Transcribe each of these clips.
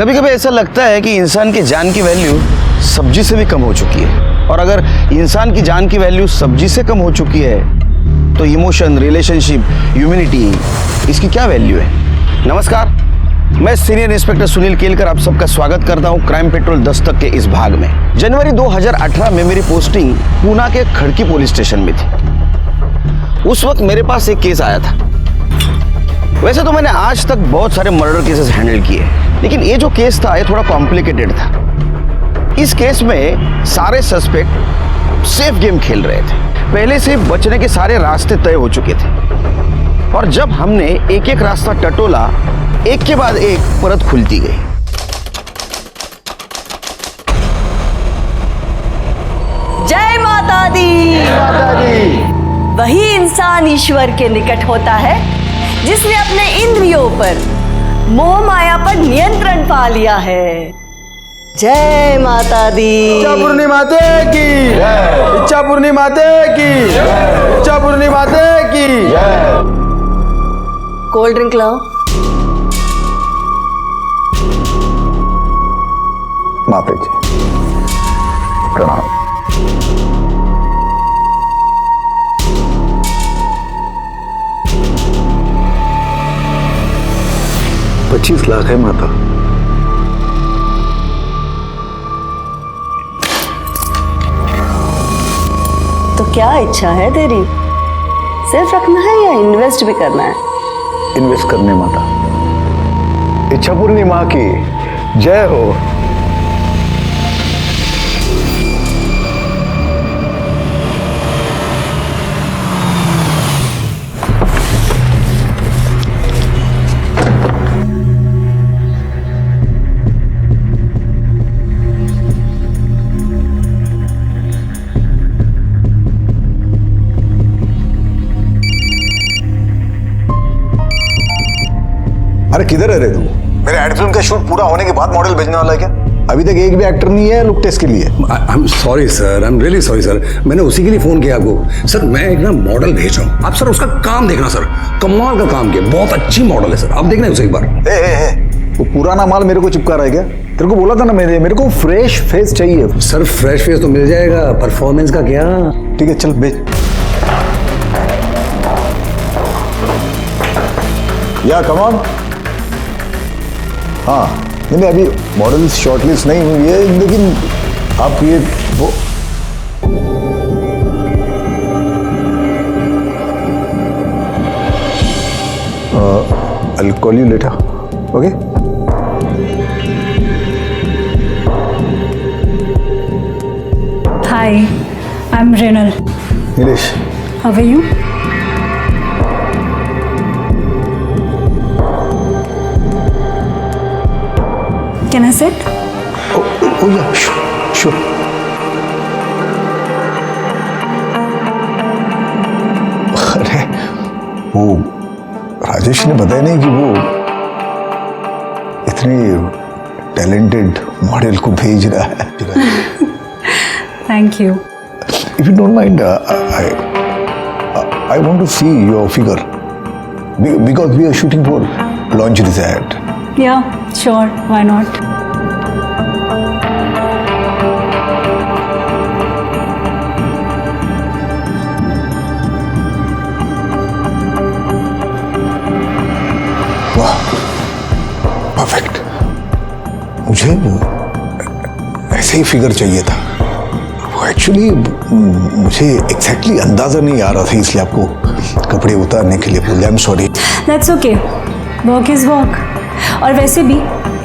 कभी कभी ऐसा लगता है कि इंसान की जान की वैल्यू सब्जी से भी कम हो चुकी है। और अगर इंसान की जान की वैल्यू सब्जी से कम हो चुकी है तो इमोशन, रिलेशनशिप, ह्यूमैनिटी, इसकी क्या वैल्यू है? नमस्कार, मैं सीनियर इंस्पेक्टर सुनील केलकर आप सबका स्वागत करता हूं क्राइम पेट्रोल दस्तक के इस भाग में। जनवरी 2018 में मेरी पोस्टिंग पूना के खड़की पुलिस स्टेशन में थी। उस वक्त मेरे पास एक केस आया था। वैसे तो मैंने आज तक बहुत सारे मर्डर केसेस हैंडल किए, लेकिन ये जो केस था ये थोड़ा कॉम्प्लिकेटेड था। इस केस में सारे सस्पेक्ट सेफ गेम खेल रहे थे। पहले से बचने के सारे रास्ते तय हो चुके थे और जब हमने एक एक रास्ता टटोला, एक के बाद एक परत खुलती गई। जय माता दी। जय माता दी। वही इंसान ईश्वर के निकट होता है जिसने अपने इंद्रियों पर, मोह माया पर नियंत्रण पा लिया है। जय माता दी। इच्छापूर्णी माते की, इच्छापूर्णी माते की, इच्छापूर्णी माते की। कोल्ड ड्रिंक लाओ। माते जी प्रणाम। $25 लाख है माता। तो क्या इच्छा है तेरी? सिर्फ रखना है या इन्वेस्ट भी करना है? इन्वेस्ट करने माता। इच्छापूर्णी माँ की जय हो। अरे किधर है रे तू? मेरे एड फिल्म का शूट पूरा होने के बाद मॉडल भेजने वाला है क्या? अभी तक एक भी एक्टर नहीं है लुक टेस्ट के लिए। I am sorry sir, I am really sorry sir. मैंने उसी के लिए फोन किया आपको। सर मैं एक ना मॉडल भेज रहा हूँ, आप सर उसका काम देखना सर। कमाल का काम किया, बहुत अच्छी मॉडल है सर, आप देखना उसे एक बार। वो पुराना माल मेरे को चिपका रहा है क्या? तेरे को बोला था ना मेरे को फ्रेश फेस चाहिए। सर फ्रेश फेस तो मिल जाएगा, परफॉर्मेंस का क्या? ठीक है चल भेज। या कम ऑन। हाँ नहीं अभी मॉडल्स शॉर्टलिस्ट नहीं हुई है, लेकिन आप ये वो I'll call you later. Okay? Hi, I'm Renal. Nilesh. How are you? Can I sit? Oh yeah, sure. अरे वो राजेश ने बताया नहीं कि वो इतनी टैलेंटेड मॉडल को भेज रहा है। Thank you. If you don't mind, I want to see your figure because we are shooting for launch this ad. Yeah, sure. Why not? वाह, परफेक्ट। मुझे ऐसे ही फिगर चाहिए था। एक्चुअली मुझे एग्जैक्टली अंदाजा नहीं आ रहा था, इसलिए आपको कपड़े उतारने के लिए बोले। I am sorry. That's okay. Work is work. और वैसे भी,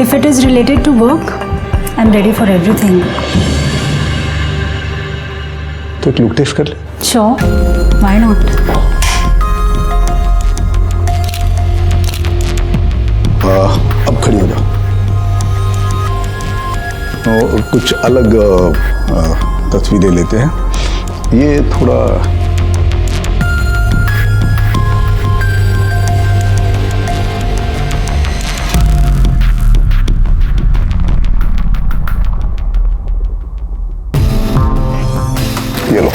if it is related to work, I'm ready for everything. तो एक लुक टेस्ट कर ले। Sure. Why not? अब खड़ी हो जाओ। कुछ अलग तस्वीरें लेते हैं। ये थोड़ा ये लो।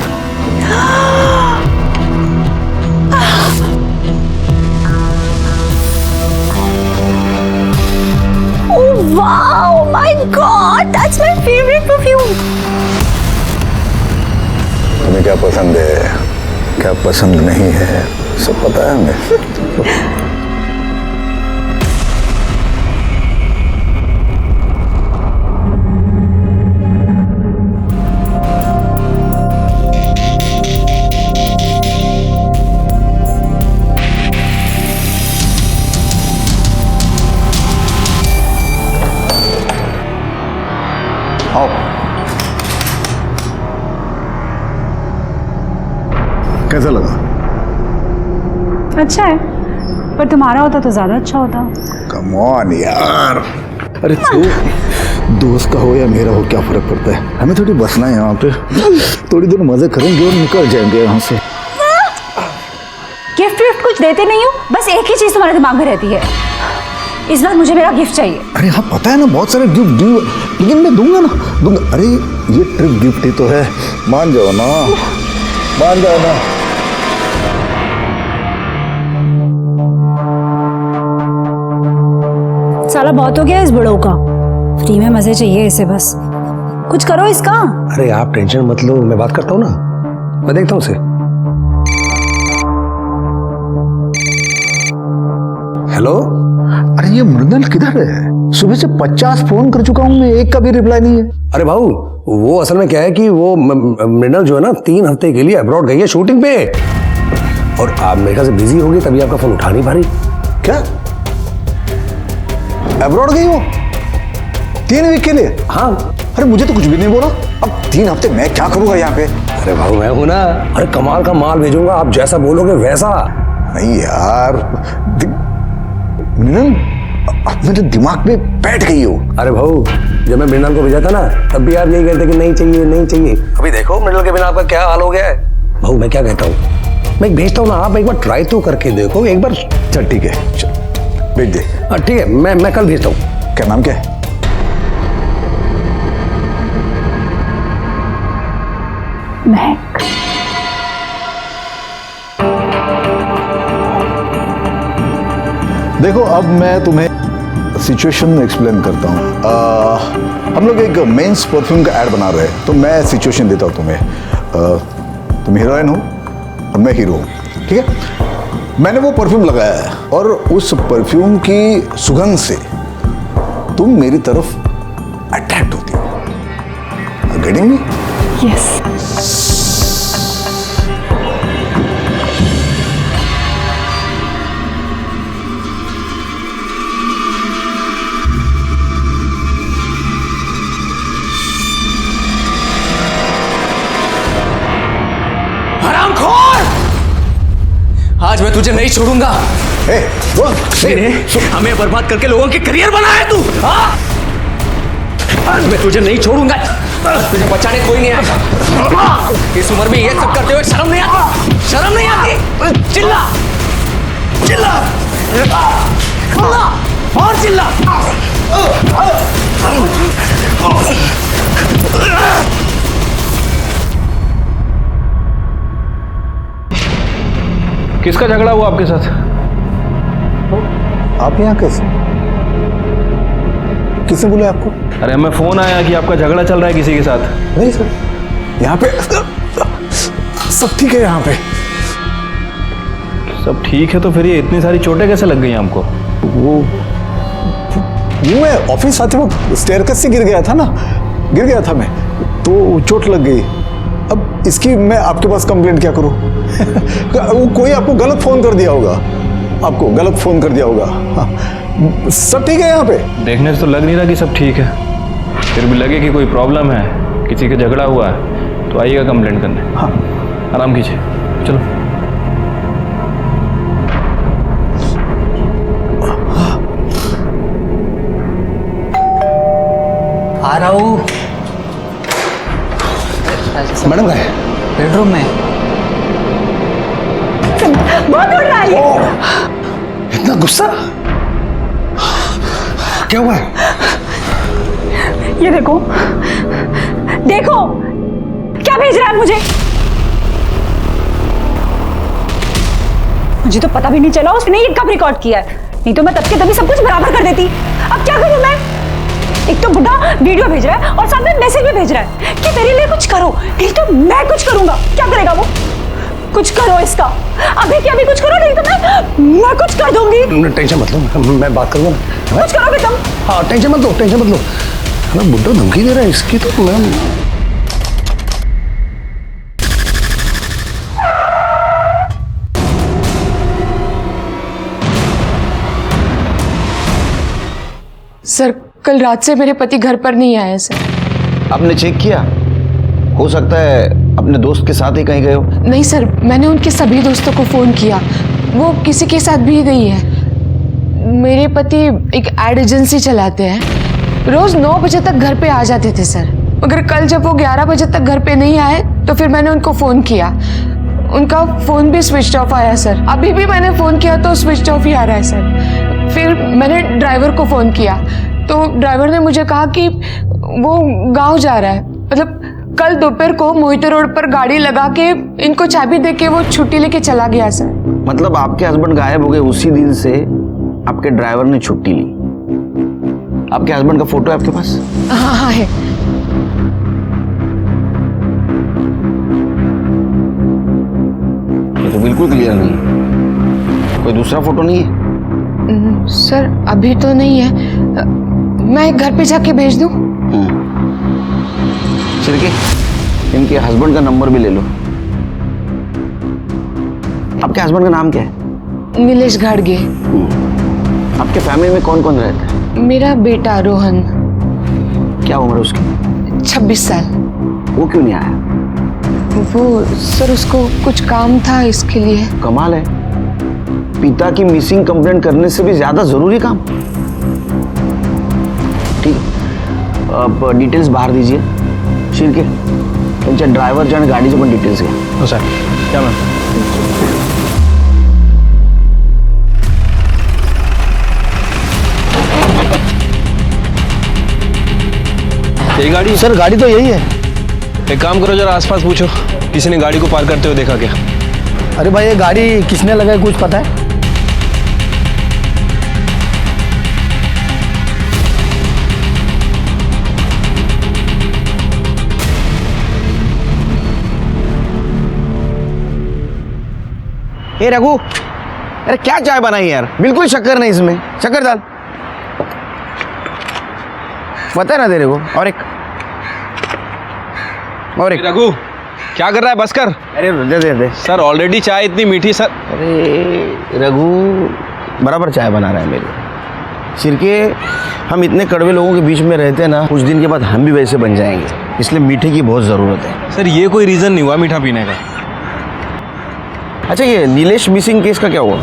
वाह, क्या पसंद नहीं है, सब पता है हमें। आओ। कैसा लगा? अच्छा है, पर तुम्हारा होता तो ज्यादा अच्छा होता। कम ऑन यार, अरे तू दोस्त का हो या मेरा हो क्या फर्क पड़ता है, हमें थोड़ी बसना है यहाँ पे, थोड़ी देर मजे करेंगे और निकल जाएंगे यहाँ से। गिफ्ट विफ्ट कुछ देते नहीं हो, बस एक ही चीज तुम्हारे दिमाग में रहती है, इस बार मुझे मेरा गिफ्ट चाहिए। अरे हाँ पता है ना, बहुत सारे गिफ्ट ड्यू, लेकिन मैं दूंगा ना, दूंगा। अरे ये ट्रिप गिफ्ट ही तो है, मान जाओ ना, मान जाओ ना। साला बहुत हो गया इस बड़ों का, फ्री में मजे चाहिए इसे, बस कुछ करो इसका। अरे आप टेंशन मत लो, मैं बात करता हूँ ना, मैं देखता हूँ उसे। हेलो। अरे ये मृणाल किधर है? सुबह से 50 फोन कर चुका हूँ मैं, एक का भी रिप्लाई नहीं है। अरे भाऊ, वो असल में क्या है कि वो मृणाल जो है ना 3 हफ्ते के लिए अब्रॉड गई है शूटिंग पे, और आप मेरे ख्याल से बिजी हो गए तभी आपका फोन उठा नहीं पा रही। क्या अब्रॉड गई हो 3 वीक के लिए? हाँ। अरे मुझे तो कुछ भी नहीं बोला। अब 3 हफ्ते मैं क्या करूंगा यहाँ पे? अरे भाऊ मैं हूं ना, अरे कमाल का माल भेजूंगा, आप जैसा बोलोगे वैसा। नहीं यार, मृणाल अब मेरे दिमाग में बैठ गई हो। अरे भाऊ, जब मैं मृणाल को भेजा था ना, तब भी आप यही कहते कि नहीं चाहिए नहीं चाहिए। अभी देखो मृणाल के बिना आपका क्या हाल हो गया है। भाऊ मैं क्या कहता हूँ, मैं भेजता हूँ ना, आप एक बार ट्राई तो करके देखो एक बार। चल ठीक है, चल भेज दे। हाँ ठीक है, मैं कल भेजता हूँ। क्या नाम क्या है? महक। देखो अब मैं तुम्हें सिचुएशन एक्सप्लेन करता हूँ। हम लोग एक मेंस परफ्यूम का ऐड बना रहे हैं, तो मैं सिचुएशन देता हूँ तुम्हें। तुम हीरोइन हो और मैं हीरो हूँ, ठीक है? मैंने वो परफ्यूम लगाया है और उस परफ्यूम की सुगंध से तुम मेरी तरफ अट्रैक्ट होती हो। Getting me? यस। आज मैं तुझे नहीं छोड़ूंगा। हमें बर्बाद करके लोगों के करियर बनाया तू। आज मैं तुझे नहीं छोड़ूंगा, तुझे बचाने कोई नहीं आएगा। इस उम्र में ये सब करते हुए शर्म नहीं आती? शर्म नहीं आती? चिल्ला चिल्ला और चिल्ला। किसका झगड़ा हुआ आपके साथ? आप यहाँ कैसे? किसने बोला आपको? अरे हमें फोन आया कि आपका झगड़ा चल रहा है किसी के साथ। नहीं सर, यहाँ पे सब ठीक है। यहाँ पे सब ठीक है, तो फिर ये इतनी सारी चोटें कैसे लग गई आपको? वो मैं ऑफिस आते वक्त स्टेयरकेस से गिर गया था ना, गिर गया था मैं, तो चोट लग गई। अब इसकी मैं आपके पास कंप्लेंट क्या करूं? वो कोई आपको गलत फोन कर दिया होगा, आपको गलत फोन कर दिया होगा। हाँ, सब ठीक है यहाँ पे? देखने से तो लग नहीं रहा कि सब ठीक है, फिर भी लगे कि कोई प्रॉब्लम है, किसी का झगड़ा हुआ है, तो आइएगा कंप्लेंट करने। हाँ आराम कीजिए, चलो। आ रहा हूँ। मैडम कहाँ है? बेडरूम में। बहुत उड़ रहा है। इतना गुस्सा क्या हुआ है? ये देखो देखो क्या भेज रहा है मुझे। मुझे तो पता भी नहीं चला उसने ये कब रिकॉर्ड किया है, नहीं तो मैं तब के तभी सब कुछ बराबर कर देती। अब क्या करूं मैं? एक तो बुढ़ा वीडियो भेज रहा है और साथ में मैसेज भी भेज रहा है कि तेरे लिए कुछ करो, नहीं तो मैं कुछ करूंगा। क्या करेगा वो? कुछ करो इसका, अभी के अभी कुछ करो, नहीं तो मैं कुछ कर दूंगी। टेंशन मत लो, मैं बात करूँगा ना। कुछ करोगे तुम? हाँ टेंशन मत लो, टेंशन मत लो। मैं बुड्ढा धमकी दे रहा है इसकी, तो मैं सर कल रात से मेरे पति घर पर नहीं आए सर। आपने चेक किया? हो सकता है अपने दोस्त के साथ ही कहीं गए हो। नहीं सर, मैंने उनके सभी दोस्तों को फ़ोन किया, वो किसी के साथ भी नहीं है। मेरे पति एक एड एजेंसी चलाते हैं, रोज़ 9 बजे तक घर पे आ जाते थे सर। मगर कल जब वो 11 बजे तक घर पे नहीं आए तो फिर मैंने उनको फ़ोन किया, उनका फ़ोन भी स्विच ऑफ आया सर। अभी भी मैंने फ़ोन किया तो स्विच ऑफ ही आ रहा है सर। फिर मैंने ड्राइवर को फ़ोन किया तो ड्राइवर ने मुझे कहा कि वो गांव जा रहा है। मतलब कल दोपहर को मोहिते रोड पर गाड़ी लगा के इनको चाबी दे के वो छुट्टी लेके चला गया सर। मतलब आपके हस्बैंड गायब हो गए उसी दिन से आपके ड्राइवर ने छुट्टी ली। आपके हस्बैंड का फोटो है आपके पास? हाँ हाँ है। ये तो बिल्कुल क्लियर नहीं है। कोई दूसरा फोटो नहीं है? सर अभी तो नहीं है, मैं घर पे जाके भेज दूं? छिड़के, इनके हस्बैंड का नंबर भी ले लो। आपके हस्बैंड का नाम क्या है? नीलेश घाड़गे। आपके फैमिली में कौन कौन रहता है? मेरा बेटा रोहन। क्या उम्र है उसकी? 26 साल। वो क्यों नहीं आया? वो सर उसको कुछ काम था इसके लिए। कमाल है, पिता की मिसिंग कंप्लेंट करने से भी ज्यादा जरूरी काम। ठीक है, अब डिटेल्स बाहर दीजिए। शिरके, त्यांच्या ड्रायव्हरच्या आणि गाडीचे पण डिटेल्स घ्या। हो सर, क्या मैम? यही गाड़ी? सर गाड़ी तो यही है। एक काम करो, जरा आसपास पूछो, किसी ने गाड़ी को पार करते हुए देखा क्या? अरे भाई ये गाड़ी किसने लगाई कुछ पता है? ए रघु, अरे क्या चाय बनाई यार, बिल्कुल शक्कर नहीं इसमें, शक्कर डाल। बता ना तेरे को। और एक रघु, क्या कर रहा है? बस कर। अरे दे दे दे। सर ऑलरेडी चाय इतनी मीठी सर। अरे रघु बराबर चाय बना रहा है मेरे। सिरके, हम इतने कड़वे लोगों के बीच में रहते हैं ना, कुछ दिन के बाद हम भी वैसे बन जाएंगे, इसलिए मीठे की बहुत ज़रूरत है। सर ये कोई रीज़न नहीं हुआ मीठा पीने का। अच्छा ये नीलेश मिसिंग केस का क्या हुआ?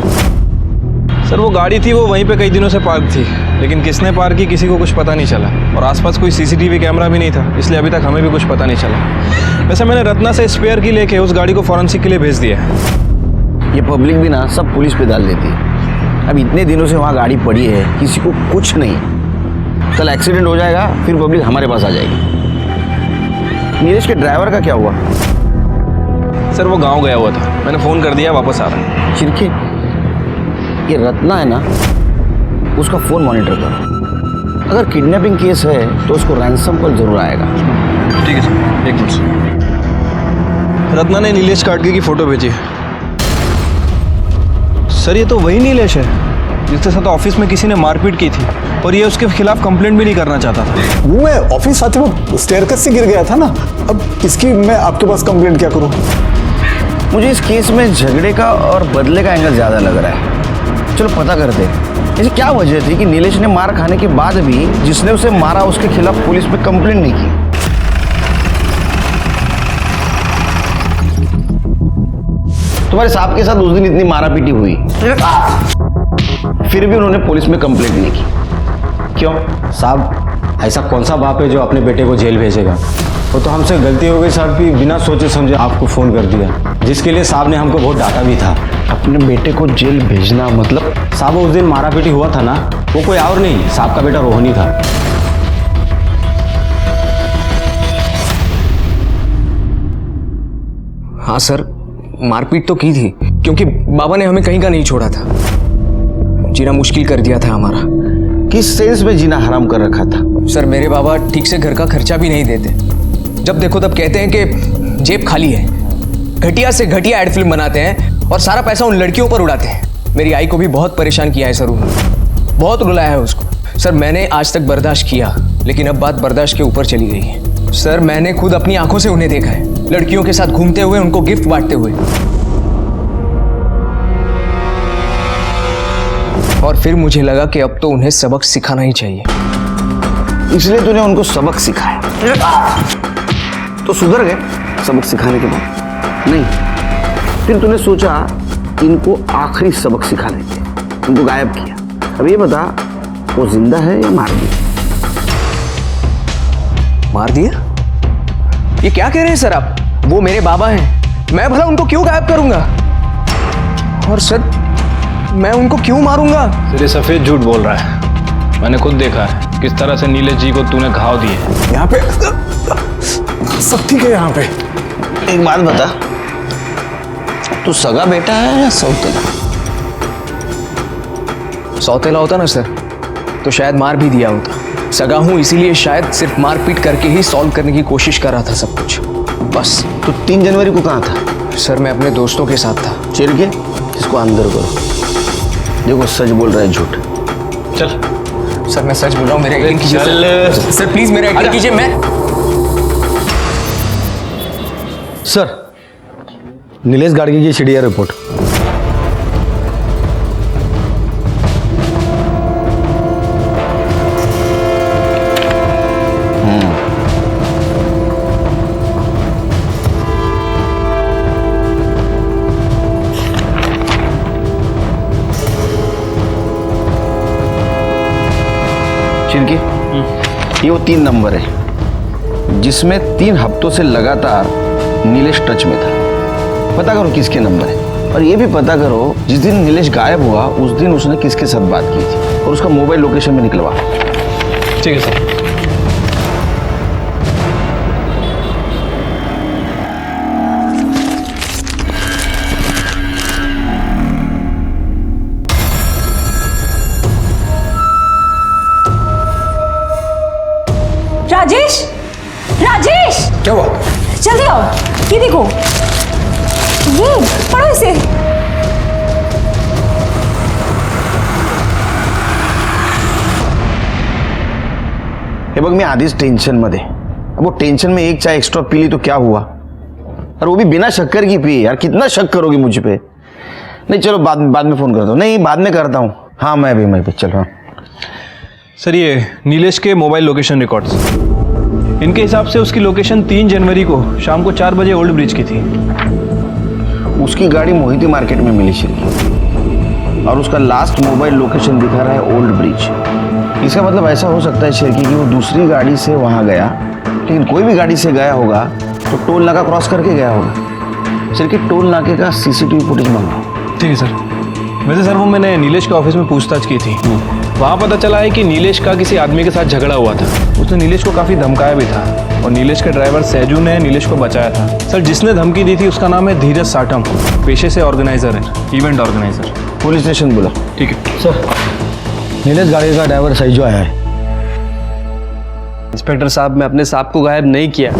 सर वो गाड़ी थी, वो वहीं पे कई दिनों से पार्क थी, लेकिन किसने पार्क की किसी को कुछ पता नहीं चला, और आसपास कोई सीसीटीवी कैमरा भी नहीं था, इसलिए अभी तक हमें भी कुछ पता नहीं चला। वैसे मैंने रत्ना से स्पेयर की लेके उस गाड़ी को फॉरेंसिक के लिए भेज दिया है। ये पब्लिक भी ना सब पुलिस पे डाल देती है। अब इतने दिनों से वहाँ गाड़ी पड़ी है, किसी को कुछ नहीं, कल एक्सीडेंट हो जाएगा फिर पब्लिक हमारे पास आ जाएगी। नीलेश के ड्राइवर का क्या हुआ? सर वो गाँव गया हुआ था, मैंने फ़ोन कर दिया, वापस आ रहा है। चिरके, ये रत्ना है ना, उसका फ़ोन मॉनिटर करो। अगर किडनैपिंग केस है तो उसको रैंसम कॉल जरूर आएगा। ठीक है सर, एक मिनट। रत्ना ने नीलेश काटके की फ़ोटो भेजी है। सर ये तो वही नीलेश है जिसके साथ ऑफिस में किसी ने मारपीट की थी, और ये उसके खिलाफ कंप्लेंट भी नहीं करना चाहता था। वो मैं ऑफिस आते वक्त स्टेयरकेस से गिर गया था ना, अब इसकी मैं आपके पास कंप्लेंट क्या करूं? मुझे इस केस में झगड़े का और बदले का एंगल ज़्यादा लग रहा है। चलो पता करते हैं, ऐसी क्या वजह थी कि नीलेश ने मार खाने के बाद भी जिसने उसे मारा उसके खिलाफ पुलिस में कंप्लेंट नहीं की। तुम्हारे साहब के साथ उस दिन इतनी मारा पीटी हुई, फिर भी उन्होंने पुलिस में कंप्लेंट नहीं की, क्यों? साहब ऐसा कौन सा बाप है जो अपने बेटे को जेल भेजेगा? वो तो हमसे गलती हो गई साहब कि बिना सोचे समझे आपको फ़ोन कर दिया, जिसके लिए साहब ने हमको बहुत डांटा भी था। अपने बेटे को जेल भेजना मतलब? साहब उस दिन मारा पीटी हुआ था ना, वो कोई और नहीं, साहब का बेटा रोहन ही था। हाँ सर, मारपीट तो की थी, क्योंकि बाबा ने हमें कहीं का नहीं छोड़ा था, जीना मुश्किल कर दिया था हमारा। किस सेंस में जीना हराम कर रखा था? सर मेरे बाबा ठीक से घर का खर्चा भी नहीं देते, जब देखो तब कहते हैं कि जेब खाली है, घटिया से घटिया एड फिल्म बनाते हैं और सारा पैसा उन लड़कियों पर उड़ाते हैं। मेरी आई को भी बहुत परेशान किया है सर उन्होंने, बहुत रुलाया है उसको। सर मैंने आज तक बर्दाश्त किया, लेकिन अब बात बर्दाश्त के ऊपर चली गई है। सर मैंने खुद अपनी आंखों से उन्हें देखा है, लड़कियों के साथ घूमते हुए, उनको गिफ्ट बांटते हुए। और फिर मुझे लगा कि अब तो उन्हें सबक सिखाना ही चाहिए। इसलिए तूने उनको सबक सिखाया, तो सुधर गए सबक सिखाने के बाद? नहीं, फिर तूने सोचा इनको आखिरी सबक सिखा देते, उनको गायब किया। अब ये बता, वो जिंदा है या मार दिया? मार दिया? ये क्या कह रहे हैं सर आप? वो मेरे बाबा हैं, मैं भला उनको क्यों गायब करूंगा? और सर मैं उनको क्यों मारूंगा? तेरे सफेद झूठ बोल रहा है। मैंने खुद देखा है किस तरह से नीलेश जी को तूने घाव दिए। यहाँ पे सब ठीक है। यहाँ पे एक बात बता, तू सगा बेटा है या सौतेला? सौतेला होता ना सर तो शायद मार भी दिया होता। सगा हूं इसीलिए शायद सिर्फ मारपीट करके ही सॉल्व करने की कोशिश कर रहा था सब कुछ, बस। तो 3 जनवरी को कहाँ था? सर मैं अपने दोस्तों के साथ था। चिर के इसको अंदर करो। देखो सच बोल रहा है झूठ। चल सर मैं सच बोल रहा हूँ, मेरा यकीन कीजिए चल। सर प्लीज मेरा यकीन कीजिए। मैं सर, नीलेश गाड़गी की सीडीआर रिपोर्ट। चिरकी, ये वो 3 नंबर है जिसमें 3 हफ्तों से लगातार नीलेश टच में था। पता करो किसके नंबर है, और ये भी पता करो जिस दिन नीलेश गायब हुआ उस दिन उसने किसके साथ बात की थी, और उसका मोबाइल लोकेशन में निकलवा। ठीक है सर। राजेश, राजेश, क्या हुआ? जल्दी आओ, ये देखो, ये पढ़ो इसे। हे बघ, मी आधीच टेन्शनमध्ये। अब वो टेंशन में एक चाय एक्स्ट्रा पी ली तो क्या हुआ, और वो भी बिना शक्कर की पी। यार कितना शक करोगी मुझ पे? नहीं चलो बाद में फ़ोन करता हूँ। नहीं बाद में करता हूँ। हाँ मैं भी चल रहा हूँ। सर ये नीलेश के मोबाइल लोकेशन रिकॉर्ड्स, इनके हिसाब से उसकी लोकेशन 3 जनवरी को शाम को 4 बजे ओल्ड ब्रिज की थी। उसकी गाड़ी मोहिती मार्केट में मिली शेरकी, और उसका लास्ट मोबाइल लोकेशन दिखा रहा है ओल्ड ब्रिज। इसका मतलब ऐसा हो सकता है शेरकी कि वो दूसरी गाड़ी से वहाँ गया, लेकिन कोई भी गाड़ी से गया होगा तो टोल नाका क्रॉस करके गया होगा। शेरकी टोल नाके का सीसीटीवी फुटेज मंगाओ। ठीक है सर। वैसे सर वो मैंने नीलेश के ऑफिस में पूछताछ की थी, वहाँ पता चला है कि नीलेश का किसी आदमी के साथ झगड़ा हुआ था। उसने नीलेश को काफ़ी धमकाया भी था, और नीलेश के ड्राइवर सैजू ने नीलेश को बचाया था। सर जिसने धमकी दी थी उसका नाम है धीरज साठम, पेशे से ऑर्गेनाइजर है, इवेंट ऑर्गेनाइजर। पुलिस स्टेशन बुला। ठीक है सर, नीलेश गाड़ी का ड्राइवर सैजू आया है। इंस्पेक्टर साहब, मैं अपने साहब को गायब नहीं किया।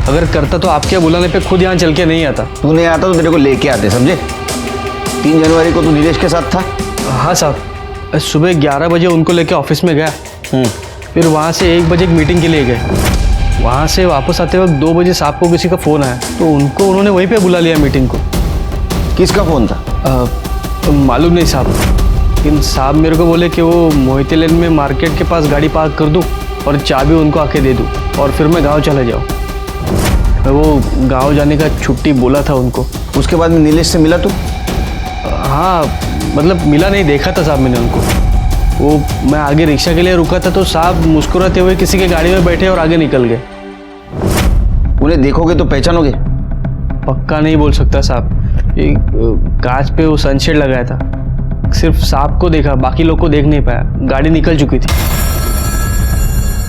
अगर करता तो आपके बुलाने पे खुद यहाँ चल के नहीं आता। तू नहीं आता तो तेरे को लेके आते, समझे? 3 जनवरी को तू नीलेश के साथ था? हाँ साहब, सुबह 11 बजे उनको लेके ऑफिस में गया, फिर वहाँ से 1 बजे एक मीटिंग के लिए गए। वहाँ से वापस आते वक्त 2 बजे साहब को किसी का फ़ोन आया, तो उनको उन्होंने वहीं पे बुला लिया मीटिंग को। किसका फ़ोन था? मालूम नहीं साहब, लेकिन साहब मेरे को बोले कि वो मोहिती लेन में मार्केट के पास गाड़ी पार्क कर दूँ और चाबी उनको आके दे दूँ, और फिर मैं गाँव चले जाऊँ। वो गाँव जाने का छुट्टी बोला था उनको। उसके बाद में नीलेश से मिला तू? हाँ मतलब मिला नहीं, देखा था साहब मैंने उनको। वो मैं आगे रिक्शा के लिए रुका था तो साहब मुस्कुराते हुए किसी के गाड़ी में बैठे और आगे निकल गए। उन्हें देखोगे तो पहचानोगे? पक्का नहीं बोल सकता साहब, ये कांच पे वो सनशेड लगाया था, सिर्फ साहब को देखा, बाकी लोग को देख नहीं पाया, गाड़ी निकल चुकी थी।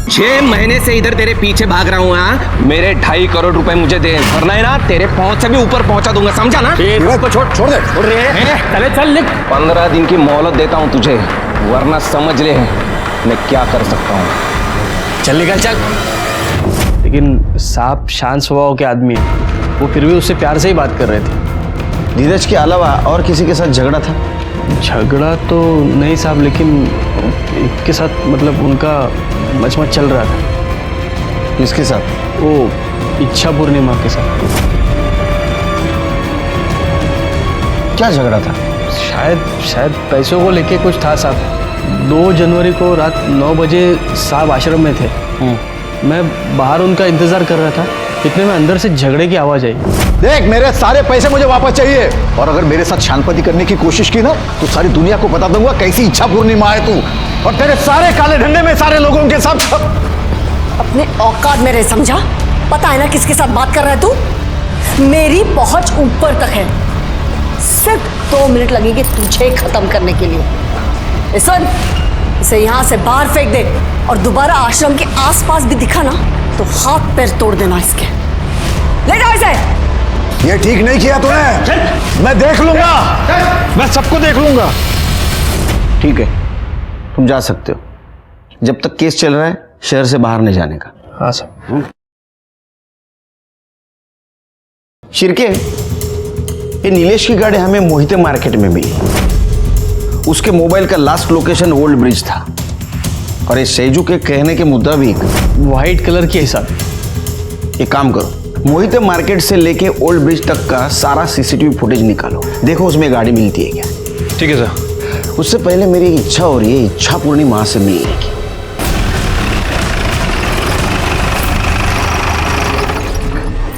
6 महीने से इधर तेरे पीछे भाग रहा हूँ। हाँ मेरे 2.5 करोड़ रुपए मुझे दे, वरना है ना तेरे पहुंच से भी ऊपर पहुंचा दूंगा, समझा ना? को छोड़ दे। चले चल लिख। 15 दिन की मोहलत देता हूँ तुझे, वरना समझ ले मैं क्या कर सकता हूँ। चल निकल चल। लेकिन साहब शांत स्वभाव के आदमी है, वो फिर भी उससे प्यार से ही बात कर रहे थे। धीरज के अलावा और किसी के साथ झगड़ा था? झगड़ा तो नहीं साहब, लेकिन एक के साथ मतलब उनका मचमच चल रहा था। किसके साथ? वो इच्छा पूर्णिमा के साथ। क्या झगड़ा था? शायद पैसों को लेके कुछ था साहब। 2 जनवरी को रात 9 बजे साहब आश्रम में थे। मैं बाहर उनका इंतजार कर रहा था, इतने में अंदर से झगड़े की आवाज आई। देख, मेरे सारे पैसे मुझे वापस चाहिए, और अगर मेरे साथ शांतपति करने की कोशिश की ना तो सारी दुनिया को बता दूंगा कैसी इच्छा पूर्णिमा है तू, और तेरे सारे काले धंधे में सारे लोगों के साथ। अपने औकात में रह, समझा? पता है ना किसके साथ बात कर रहा है तू? मेरी पहुंच ऊपर तक है। सिर्फ 2 मिनट लगेंगे तुझे खत्म करने के लिए। सुन, इसे यहां से बाहर फेंक दे, और दोबारा आश्रम के आसपास भी दिखा ना तो हाथ पैर तोड़ देना इसके। ले जाओ इसे। ये ठीक नहीं किया तूने। मैं देख लूंगा, मैं सबको देख लूंगा। ठीक है, तुम जा सकते हो, जब तक केस चल रहा है शहर से बाहर नहीं जाने का। हाँ साहब। शिरके, ये नीलेश की गाड़ी हमें मोहिते मार्केट में मिली। उसके मोबाइल का लास्ट लोकेशन ओल्ड ब्रिज था, और इस सेजू के कहने के मुताबिक व्हाइट कलर की है साहब। एक काम करो, मोहिते मार्केट से लेके ओल्ड ब्रिज तक का सारा सीसीटीवी फुटेज निकालो, देखो उसमें गाड़ी मिलती है क्या। ठीक है सर। उससे पहले मेरी एक इच्छा हो रही है, इच्छा पूर्णिमा से मिलने की।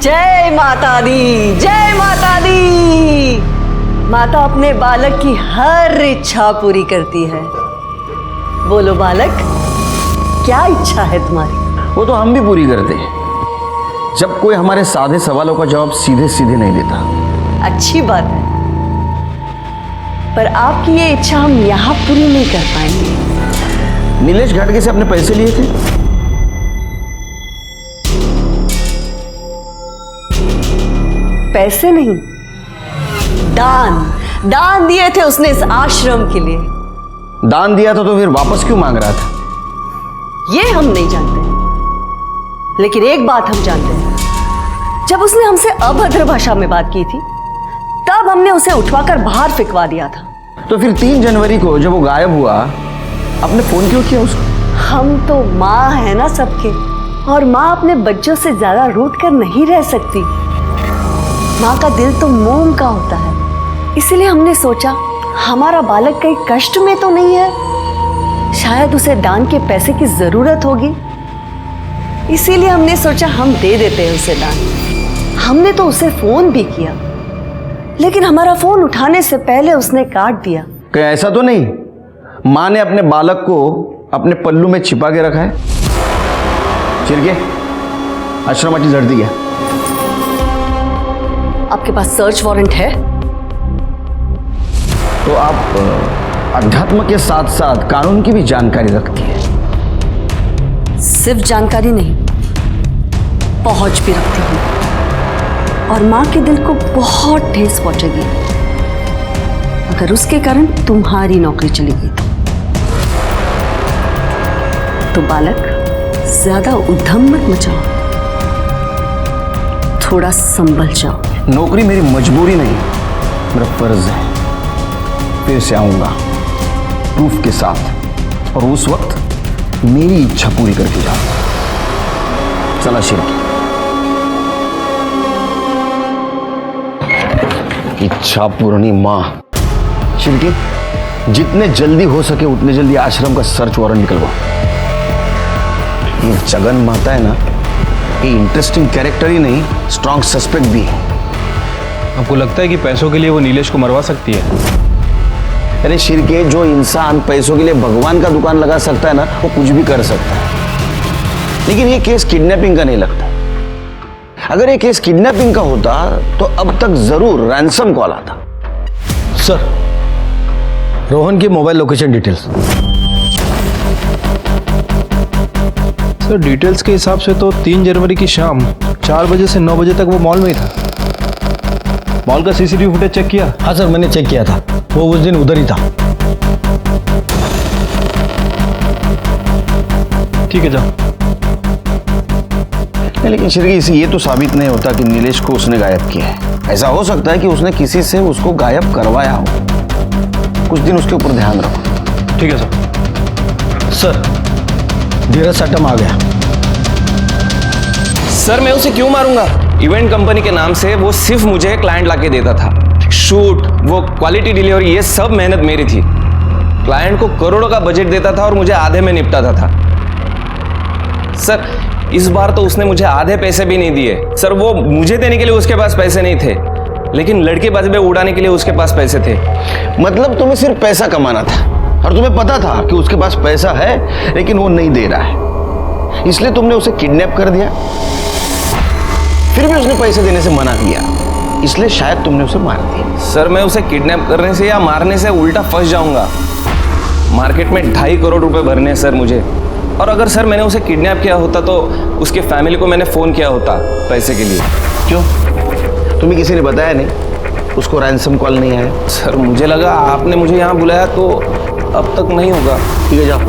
जय माता दी, जय माता दी। माता अपने बालक की हर इच्छा पूरी करती है। बोलो बालक, क्या इच्छा है तुम्हारी? वो तो हम भी पूरी करते हैं, जब कोई हमारे सादे सवालों का जवाब सीधे सीधे नहीं देता। अच्छी बात है, पर आपकी ये इच्छा हम यहां पूरी नहीं कर पाएंगे। नीलेश घाटगे से अपने पैसे लिए थे? पैसे नहीं, दान दिए थे उसने इस आश्रम के लिए। दान दिया था तो फिर वापस क्यों मांग रहा था? ये हम नहीं जानते, लेकिन एक बात हम जानते हैं, जब उसने हमसे अभद्र भाषा में बात की थी तब हमने उसे उठवाकर बाहर फेंकवा दिया था। तो फिर 3 जनवरी को जब वो गायब हुआ, आपने फोन क्यों किया उसको? हम तो माँ है ना सबके, और माँ अपने बच्चों से ज्यादा रूठ कर नहीं रह सकती। माँ का दिल तो मोम का होता है, इसलिए हमने सोचा हमारा बालक कहीं कष्ट में तो नहीं है, शायद उसे दान के पैसे की जरूरत होगी, इसीलिए हमने सोचा हम दे देते हैं उसे दान। हमने तो उसे फोन भी किया, लेकिन हमारा फोन उठाने से पहले उसने काट दिया। क्या ऐसा तो नहीं माँ ने अपने बालक को अपने पल्लू में छिपा के रखा है? चिरके, आश्रमाची झड़ दिया। आपके पास सर्च वारंट है? तो आप अध्यात्म के साथ साथ कानून की भी जानकारी रखती है? सिर्फ जानकारी नहीं, पहुंच भी रखती हूँ, और माँ के दिल को बहुत ठेस पहुंचेगी अगर उसके कारण तुम्हारी नौकरी चली गई तो बालक, ज्यादा उधम मत मचाओ, थोड़ा संभल जाओ। नौकरी मेरी मजबूरी नहीं, मेरा फर्ज है। फिर से आऊंगा प्रूफ के साथ, और उस वक्त मेरी इच्छा पूरी करके जाऊंगा। चला शिरके। इच्छा पूर्णिमा। शिरके, जितने जल्दी हो सके उतने जल्दी आश्रम का सर्च वारंट निकलवा। ये जगन माता है ना, ये इंटरेस्टिंग कैरेक्टर ही नहीं, स्ट्रॉन्ग सस्पेक्ट भी है। आपको लगता है कि पैसों के लिए वो नीलेश को मरवा सकती है? अरे शिरके, जो इंसान पैसों के लिए भगवान का दुकान लगा सकता है ना, वो कुछ भी कर सकता है। लेकिन ये केस किडनैपिंग का नहीं लगता। अगर ये केस किडनैपिंग का होता तो अब तक जरूर रैंसम कॉल आता। सर, रोहन की mobile location details. Sir, details के हिसाब से तो 3 जनवरी की शाम 4 बजे से 9 बजे तक वो मॉल में ही था। मॉल का सीसीटीवी फुटेज चेक किया? हाँ सर, मैंने चेक किया था, वो उस दिन उधर ही था। ठीक है, जाओ। नहीं, लेकिन श्री ये तो साबित नहीं होता कि नीलेश को उसने गायब किया है। ऐसा हो सकता है कि उसने किसी से उसको गायब करवाया हो। कुछ दिन उसके ऊपर ध्यान रखो। ठीक है सर। सर, धीरज साटम आ गया। सर मैं उसे क्यों मारूंगा? इवेंट कंपनी के नाम से वो सिर्फ मुझे क्लाइंट लाके देता था। शूट, वो क्वालिटी डिलीवरी, ये सब मेहनत मेरी थी। क्लाइंट को करोड़ों का बजट देता था और मुझे आधे में निपटाता था। सर इस बार तो उसने मुझे आधे पैसे भी नहीं दिए। सर वो मुझे देने के लिए उसके पास पैसे नहीं थे, लेकिन लड़केबाजी में उड़ाने के लिए उसके पास पैसे थे। मतलब तुम्हें सिर्फ पैसा कमाना था और तुम्हें पता था कि उसके पास पैसा है लेकिन वो नहीं दे रहा है, इसलिए तुमने उसे किडनैप कर दिया। फिर भी उसने पैसे देने से मना किया, इसलिए शायद तुमने उसे मार दिया। सर मैं उसे किडनैप करने से या मारने से उल्टा फंस जाऊंगा। मार्केट में 2.5 करोड़ रुपए भरने हैं सर मुझे। और अगर सर मैंने उसे किडनैप किया होता तो उसके फैमिली को मैंने फ़ोन किया होता पैसे के लिए। क्यों? तुम्हें किसी ने बताया नहीं? उसको रैंसम कॉल नहीं आया? सर मुझे लगा आपने मुझे यहाँ बुलाया तो अब तक नहीं होगा। ठीक है, जाओ।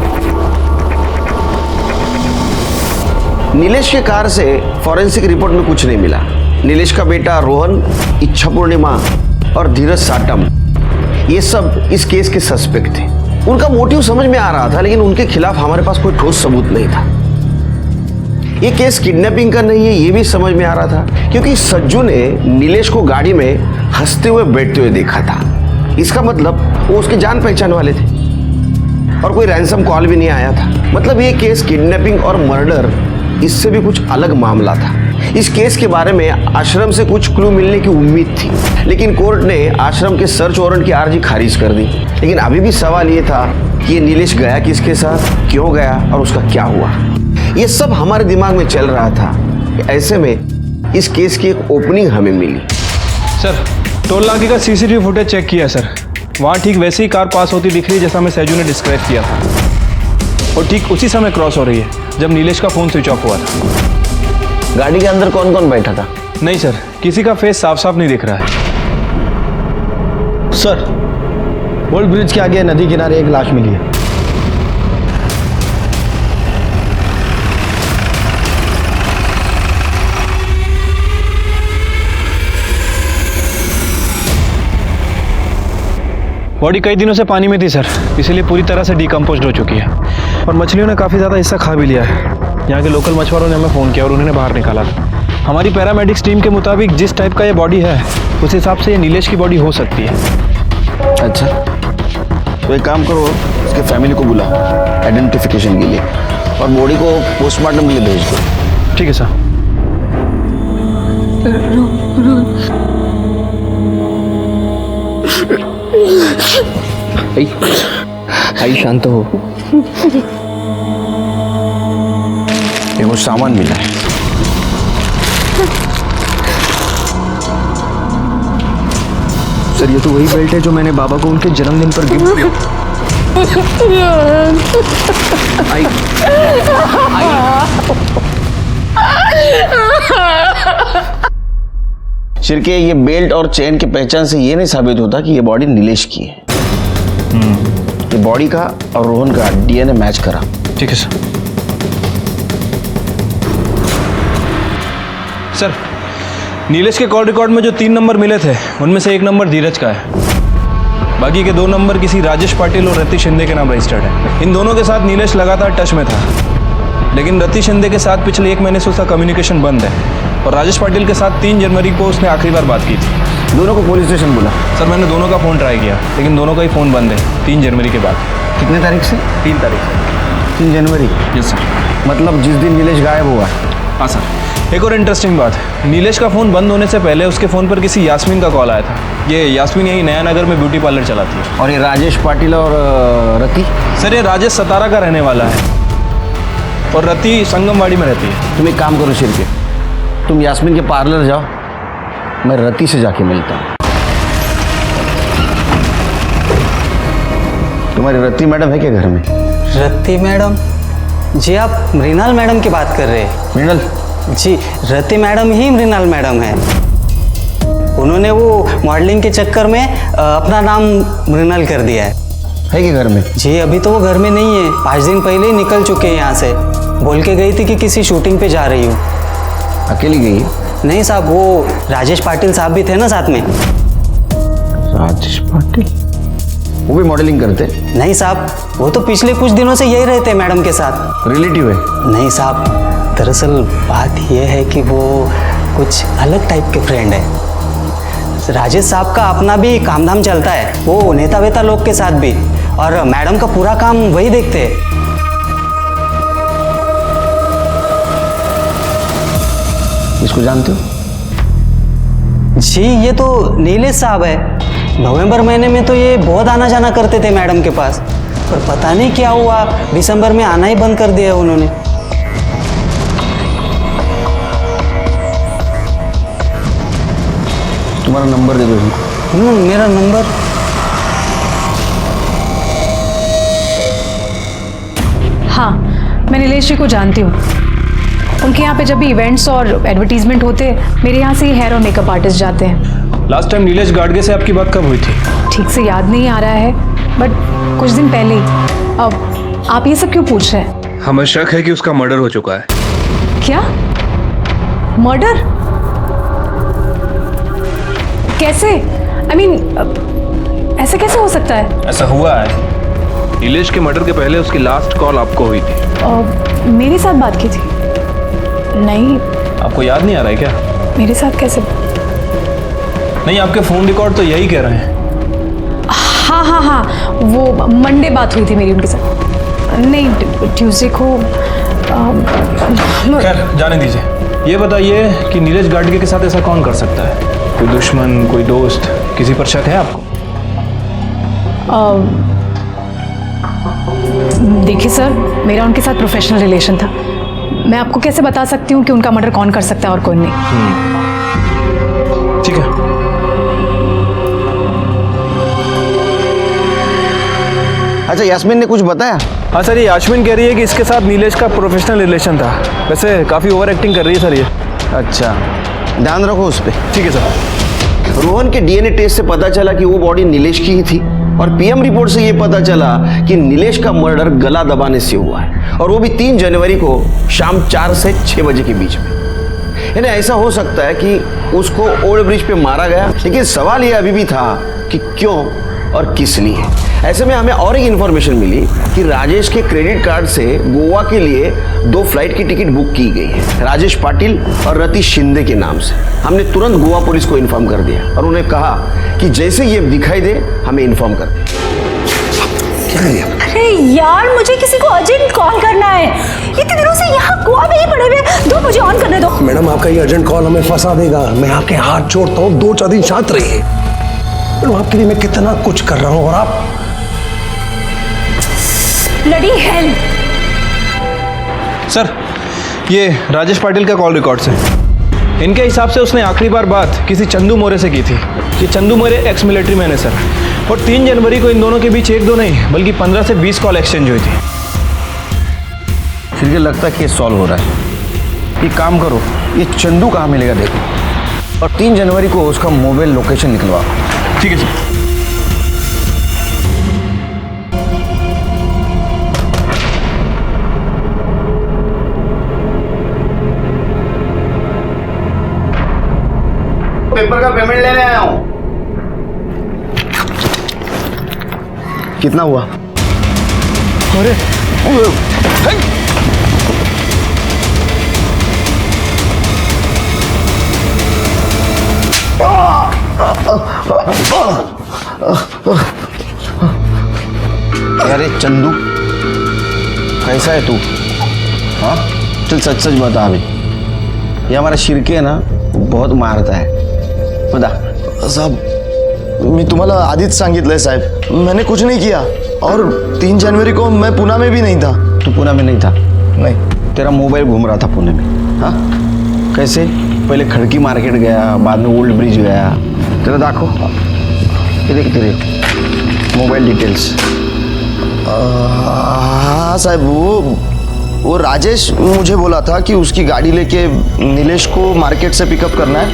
नीलेश के कार से फॉरेंसिक रिपोर्ट में कुछ नहीं मिला। नीलेश का बेटा रोहन, इच्छा पूर्णिमा और धीरज साटम, ये सब इस केस के सस्पेक्ट थे। उनका मोटिव समझ में आ रहा था, लेकिन उनके खिलाफ हमारे पास कोई ठोस सबूत नहीं था। ये केस किडनैपिंग का नहीं है, ये भी समझ में आ रहा था, क्योंकि सज्जू ने नीलेश को गाड़ी में हंसते हुए बैठते हुए देखा था। इसका मतलब वो उसके जान पहचान वाले थे और कोई रैंसम कॉल भी नहीं आया था। मतलब ये केस किडनैपिंग और मर्डर, इससे भी कुछ अलग मामला था। इस केस के बारे में आश्रम से कुछ क्लू मिलने की उम्मीद थी, लेकिन कोर्ट ने आश्रम के सर्च वारंट की अर्जी खारिज कर दी। लेकिन अभी भी सवाल ये था कि ये नीलेश गया किसके साथ, क्यों गया और उसका क्या हुआ। ये सब हमारे दिमाग में चल रहा था। ऐसे में इस केस की एक ओपनिंग हमें मिली। सर टोल नाके का सीसीटीवी फुटेज चेक किया सर। वहाँ ठीक वैसे ही कार पास होती दिख रही है जैसा मैं सैजू ने डिस्क्राइब किया था, और ठीक उसी समय क्रॉस हो रही है जब नीलेश का फ़ोन स्विच ऑफ हुआ था। गाड़ी के अंदर कौन कौन बैठा था? नहीं सर, किसी का फेस साफ साफ नहीं दिख रहा है। सर, ओल्ड ब्रिज के आगे नदी किनारे एक लाश मिली है। बॉडी कई दिनों से पानी में थी सर, इसीलिए पूरी तरह से डिकम्पोज्ड हो चुकी है और मछलियों ने काफ़ी ज़्यादा हिस्सा खा भी लिया है। यहाँ के लोकल मछुआरों ने हमें फ़ोन किया और उन्होंने बाहर निकाला था। हमारी पैरामेडिक्स टीम के मुताबिक जिस टाइप का ये बॉडी है उस हिसाब से ये नीलेश की बॉडी हो सकती है। अच्छा, तो एक काम करो, उसके फैमिली को बुला आइडेंटिफिकेशन के लिए और बॉडी को पोस्टमार्टम के लिए भेज दो। ठीक है सर। आई शांत हो। ये कुछ सामान मिला है। सर ये तो वही बेल्ट है जो मैंने बाबा को उनके जन्मदिन पर गिफ्ट किया। आई, शिरके, ये बेल्ट और चेन की पहचान से ये नहीं साबित होता कि ये बॉडी नीलेश की है। ये बॉडी का और रोहन का डीएनए मैच करा। ठीक है सर। सर नीलेश के कॉल रिकॉर्ड में जो 3 नंबर मिले थे उनमें से 1 नंबर धीरज का है, बाकी के 2 नंबर किसी राजेश पाटिल और रति शिंदे के नाम रजिस्टर्ड है। इन दोनों के साथ नीलेश लगातार टच में था, लेकिन रति शिंदे के साथ पिछले 1 महीने से उसका कम्युनिकेशन बंद है और राजेश पाटिल के साथ 3 जनवरी को उसने आखिरी बार बात की थी। दोनों को पुलिस स्टेशन बुला। सर मैंने दोनों का फ़ोन ट्राई किया, लेकिन दोनों का ही फ़ोन बंद है 3 जनवरी के बाद। कितने तारीख से? 3 तारीख से। 3 जनवरी? Yes sir. मतलब जिस दिन नीलेश गायब हुआ? हाँ सर। एक और इंटरेस्टिंग बात, नीलेश का फ़ोन बंद होने से पहले उसके फ़ोन पर किसी यास्मीन का कॉल आया था। ये यास्मीन यही नया नगर में ब्यूटी पार्लर चलाती है। और ये राजेश पाटिल और रति? सर ये राजेश सतारा का रहने वाला है और रति संगमवाड़ी में रहती है। तुम एक काम करो शिरके, तुम यास्मीन के पार्लर जाओ, मैं रति से जाके मिलता हूँ। तुम्हारी रति मैडम है क्या घर में? रति मैडम? जी आप मृणाल मैडम की बात कर रहे हैं? मृणाल? जी रति मैडम ही मृणाल मैडम है। उन्होंने वो मॉडलिंग के चक्कर में अपना नाम मृणाल कर दिया है कि घर में? जी अभी तो वो घर में नहीं है, 5 दिन पहले ही निकल चुके हैं यहाँ से। बोल के गई थी कि किसी शूटिंग पे जा रही हूँ। अकेली गई है? नहीं साहब, वो राजेश पाटिल साहब भी थे ना साथ में। राजेश पाटिल? वो भी मॉडलिंग करते? नहीं साहब, वो तो पिछले कुछ दिनों से यही रहते मैडम के साथ। रिलेटिव है? नहीं साहब, दरअसल बात यह है कि वो कुछ अलग टाइप के फ्रेंड है। राजेश साहब का अपना भी काम धाम चलता है, वो नेता वेता लोग के साथ भी, और मैडम का पूरा काम वही देखते हैं। इसको जानते हो? जी, ये तो नीलेश साहब है। नवंबर महीने में तो ये बहुत आना जाना करते थे मैडम के पास, पर पता नहीं क्या हुआ, दिसंबर में आना ही बंद कर दिया उन्होंने। तुम्हारा नंबर दे दो इनको। मेरा नंबर? हाँ, मैं नीलेश जी को जानती हूँ। उनके यहाँ पे जब भी इवेंट्स और एडवर्टीजमेंट होते हैं, मेरे यहाँ से ही हेयर और मेकअप आर्टिस्ट जाते हैं। लास्ट टाइम नीलेश गाडगे से आपकी बात कब हुई थी? ठीक से याद नहीं आ रहा है, बट कुछ दिन पहले ही। अब आप ये सब क्यों पूछ रहे हैं? हमें शक है कि उसका मर्डर हो चुका है। क्या? मर्डर? कैसे? I mean, ऐसे कैसे हो सकता है? ऐसा हुआ है। नीलेश के मर्डर के पहले उसकी लास्ट कॉल आपको हुई थी। मेरे साथ बात की थी? नहीं। आपको याद नहीं आ रहा है क्या? मेरे साथ कैसे? नहीं, आपके फोन रिकॉर्ड तो यही कह रहे हैं। हाँ हाँ हाँ, वो मंडे बात हुई थी मेरी उनके साथ। नहीं, ट्यूसडे को। खैर, जाने दीजिए। ये बताइए कि नीलेश गाडगे के साथ ऐसा कौन कर सकता है? कोई दुश्मन, कोई दोस्त, किसी पर शक है आपको? देखिए सर, मेरा उनके साथ प्रोफेशनल रिलेशन था। मैं आपको कैसे बता सकती हूँ कि उनका मर्डर कौन कर सकता है और कौन नहीं। ठीक है। अच्छा, यास्मीन ने कुछ बताया? हाँ सर, ये यास्मीन कह रही है कि इसके साथ नीलेश का प्रोफेशनल रिलेशन था। वैसे काफ़ी ओवर एक्टिंग कर रही है सर ये। अच्छा, ध्यान रखो उस पर। ठीक है सर। रोहन के डीएनए टेस्ट से पता चला कि वो बॉडी नीलेश की ही थी, और पीएम रिपोर्ट से ये पता चला कि नीलेश का मर्डर गला दबाने से हुआ है, और वो भी 3 जनवरी को शाम 4 से 6 बजे के बीच में। यानी ऐसा हो सकता है कि उसको ओल्ड ब्रिज पे मारा गया, लेकिन सवाल ये अभी भी था कि क्यों और किस लिए। ऐसे में हमें और एक इन्फॉर्मेशन मिली कि राजेश के क्रेडिट कार्ड से गोवा के लिए 2 फ्लाइट की टिकट बुक की गई है, राजेश पाटिल और रति शिंदे के नाम से। हमने तुरंत गोवा पुलिस को इन्फॉर्म कर दिया और उन्हें कहा कि जैसे ये दिखाई दे हमें इन्फॉर्म कर दे। अरे यार, मुझे किसी को अर्जेंट कॉल करना है। इतने दिनों से यहाँ गोवा में ही पड़े हुए। दो, मुझे ऑन करने दो। मैडम, आपका ये अर्जेंट कॉल हमें फंसा देगा। मैं आपके हाथ जोड़ता हूँ, 2-4 दिन शांत रहिए। मैडम, आपके लिए मैं कितना कुछ कर रहा हूँ और आप ब्लडी हेल। सर, ये राजेश पाटिल का कॉल रिकॉर्ड है। इनके हिसाब से उसने आखिरी बार बात किसी चंदू मोरे से की थी। ये चंदू मोरे एक्स मिलिट्री मैन है सर, और 3 जनवरी को इन दोनों के बीच 1-2 नहीं बल्कि 15 से 20 कॉल एक्सचेंज हुई थी। फिर ये लगता है कि ये सॉल्व हो रहा है। ये काम करो, ये चंदू कहाँ मिलेगा देखो, और 3 जनवरी को उसका मोबाइल लोकेशन निकलवाओ। ठीक है सर। पेपर का पेमेंट लेने आया हूं। कितना हुआ? अरे अरे चंदू, कैसा है तू? हाँ, चल सच सच बता अभी। ये हमारा शिरके है ना, बहुत मारता है। बता। साहब, मी तुम्हाला आधीच सांगितलंय साहेब, मैंने कुछ नहीं किया, और 3 जनवरी को मैं पुणे में भी नहीं था। तू पुणे में नहीं था? नहीं। तेरा मोबाइल घूम रहा था पुणे में? हाँ, कैसे? पहले खड़की मार्केट गया, बाद में ओल्ड ब्रिज गया। तेरा देखो, ये देख तेरे मोबाइल डिटेल्स। हाँ साहब, वो राजेश मुझे बोला था कि उसकी गाड़ी लेके नीलेश को मार्केट से पिकअप करना है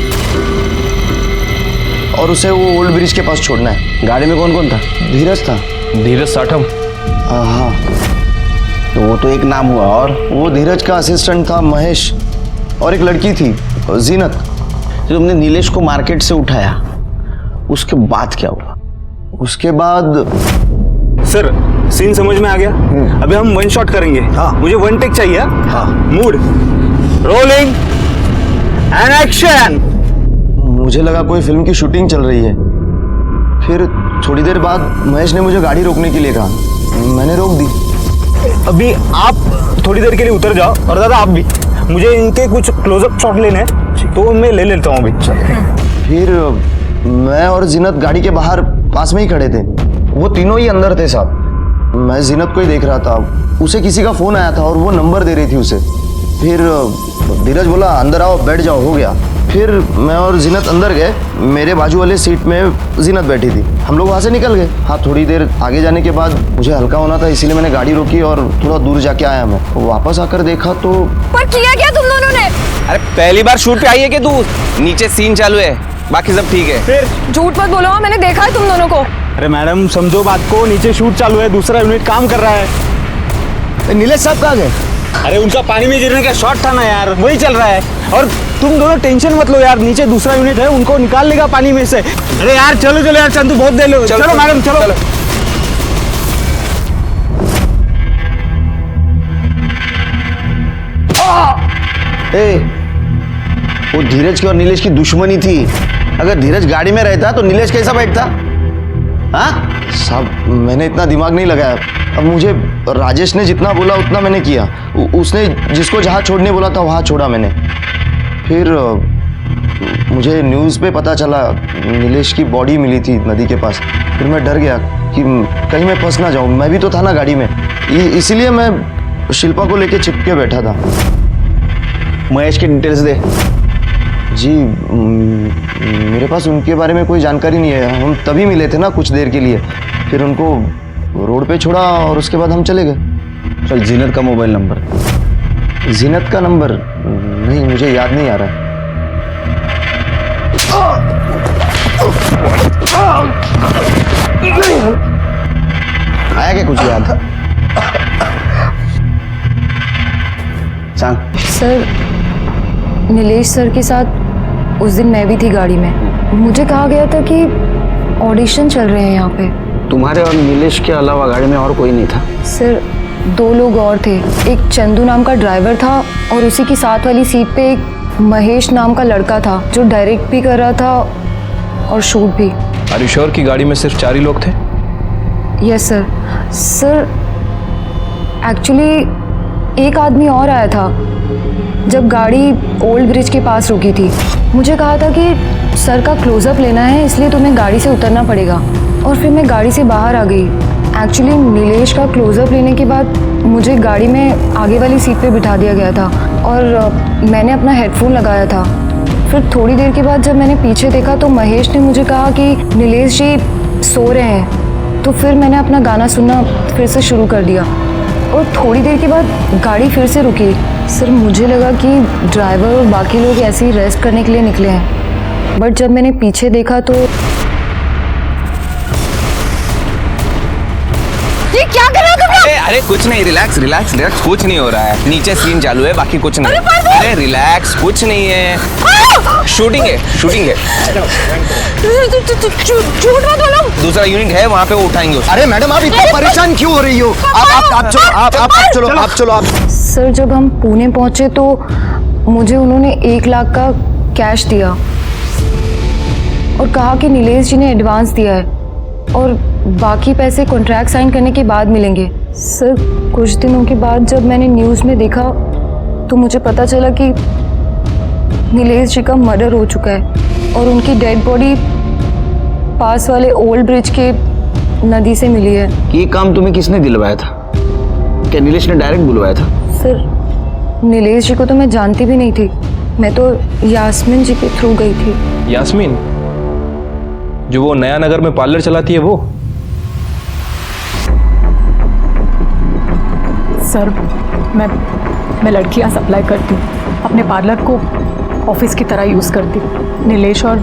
और उसे वो ओल्ड ब्रिज के पास छोड़ना है। गाड़ी में कौन कौन था? धीरज था। धीरज साठम? हाँ, तो वो तो एक नाम हुआ। और वो धीरज का असिस्टेंट था महेश, और एक लड़की थी जीनत। जो तुमने नीलेश को मार्केट से उठाया उसके बाद क्या हुआ? उसके बाद सर सीन समझ में आ गया। अभी हम वन शॉट करेंगे। हाँ। मुझे वन टेक चाहिए। हाँ। Mood rolling and action. मुझे लगा कोई फिल्म की शूटिंग चल रही है। फिर थोड़ी देर बाद महेश ने मुझे गाड़ी रोकने के लिए कहा, मैंने रोक दी। अभी आप थोड़ी देर के लिए उतर जाओ और दादा आप भी, मुझे इनके कुछ क्लोजअप शॉट लेने हैं तो मैं ले लेता हूँ अभी। फिर मैं और जीनत गाड़ी के बाहर पास में ही खड़े थे। वो तीनों ही अंदर थे साहब। मैं जीनत को ही देख रहा था। उसे किसी का फोन आया था और वो नंबर दे रही थी उसे। फिर धीरज बोला अंदर आओ बैठ जाओ, हो गया। फिर मैं और जीनत अंदर गए। मेरे बाजू वाले सीट में जीनत बैठी थी। हम लोग वहाँ से निकल गए। हाँ, थोड़ी देर आगे जाने के बाद मुझे हल्का होना था, इसीलिए मैंने गाड़ी रोकी और थोड़ा दूर जाके आया। मैं वापस आकर देखा तो पर किया क्या तुम दोनों ने? अरे पहली बार शूट पे आई है कि तू? नीचे सीन चालू है, बाकी सब ठीक है। झूठ मत बोलो, मैंने देखा है तुम दोनों को। अरे मैडम समझो बात को, नीचे शूट चालू है, दूसरा यूनिट काम कर रहा है। नीलेश साहब कहाँ गए? अरे उनका पानी में गिरने का शॉट था ना यार, वही चल रहा है। और तुम दोनों टेंशन मत लो यार, नीचे दूसरा यूनिट है, उनको निकाल लेगा पानी में से। अरे यार चलो चलो यार, चंदू बहुत देर लो। चलो मैडम चलो। वो धीरज की और नीलेश की दुश्मनी थी। अगर धीरज गाड़ी में रहता तो नीलेश कैसा बैठता? हाँ साहब मैंने इतना दिमाग नहीं लगाया। अब मुझे राजेश ने जितना बोला उतना मैंने किया। उसने जिसको जहाँ छोड़ने बोला था वहाँ छोड़ा मैंने। फिर मुझे न्यूज़ पे पता चला नीलेश की बॉडी मिली थी नदी के पास। फिर मैं डर गया कि कहीं मैं फंस ना जाऊँ। मैं भी तो था ना गाड़ी में, इसीलिए मैं शिल्पा को लेके चिपके बैठा था। महेश के डिटेल्स दे। जी मेरे पास उनके बारे में कोई जानकारी नहीं है। हम तभी मिले थे ना कुछ देर के लिए। फिर उनको रोड पे छोड़ा और उसके बाद हम चले गए। चल जीनत का मोबाइल नंबर। जीनत का नंबर नहीं, मुझे याद नहीं आ रहा। आया क्या कुछ याद? सांग। सर नीलेश सर के साथ उस दिन मैं भी थी गाड़ी में। मुझे कहा गया था कि ऑडिशन चल रहे हैं यहाँ पे। तुम्हारे और नीलेश के अलावा गाड़ी में और कोई नहीं था? सर 2 लोग और थे। एक चंदू नाम का ड्राइवर था और उसी की साथ वाली सीट पे एक महेश नाम का लड़का था जो डायरेक्ट भी कर रहा था और शूट भी। आर यू श्योर कि गाड़ी में सिर्फ 4 ही लोग थे? Yes sir. सर एक्चुअली एक आदमी और आया था जब गाड़ी ओल्ड ब्रिज के पास रुकी थी। मुझे कहा था कि सर का क्लोजअप लेना है, इसलिए तुम्हें गाड़ी से उतरना पड़ेगा। और फिर मैं गाड़ी से बाहर आ गई। एक्चुअली नीलेश का क्लोजअप लेने के बाद मुझे गाड़ी में आगे वाली सीट पे बिठा दिया गया था और मैंने अपना हेडफोन लगाया था। फिर थोड़ी देर के बाद जब मैंने पीछे देखा तो महेश ने मुझे कहा कि नीलेश जी सो रहे हैं। तो फिर मैंने अपना गाना सुनना फिर से शुरू कर दिया और थोड़ी देर के बाद गाड़ी फिर से रुकी। सर मुझे लगा कि ड्राइवर और बाकी लोग ऐसे ही रेस्ट करने के लिए निकले हैं, बट जब मैंने पीछे देखा तो ये क्या कर रहे हो तुम लोग? अरे कुछ नहीं, रिलैक्स रिलैक्स रिलैक्स, कुछ नहीं हो रहा है। नीचे सीन चालू है, बाकी कुछ नहीं। अरे रिलैक्स, कुछ नहीं है। शूटिंग है, शूटिंग है। झूठ मत बोलो। दूसरा यूनिट है वहाँ पे, वो उठाएंगे उसको। अरे मैडम आप इतना परेशान क्यों हो रही हो? आप चलो। सर जब हम पुणे पहुंचे तो मुझे उन्होंने 1 लाख का कैश दिया और कहा कि नीलेश जी ने एडवांस दिया है और बाकी पैसे कॉन्ट्रैक्ट साइन करने के बाद मिलेंगे। सर कुछ दिनों के बाद जब मैंने न्यूज़ में देखा तो मुझे पता चला कि नीलेश जी का मर्डर हो चुका है और उनकी डेड बॉडी पास वाले ओल्ड ब्रिज के नदी से मिली है। ये काम तुम्हें किसने दिलवाया था? क्या नीलेश ने डायरेक्ट बुलवाया था? सर नीलेश जी को तो मैं जानती भी नहीं थी। मैं तो यास्मीन जी के थ्रू गई थी। यास्मीन जो वो नया नगर में पार्लर चलाती है वो? सर मैं लड़कियां सप्लाई करती हूँ, अपने पार्लर को ऑफिस की तरह यूज़ करती हूँ। नीलेश और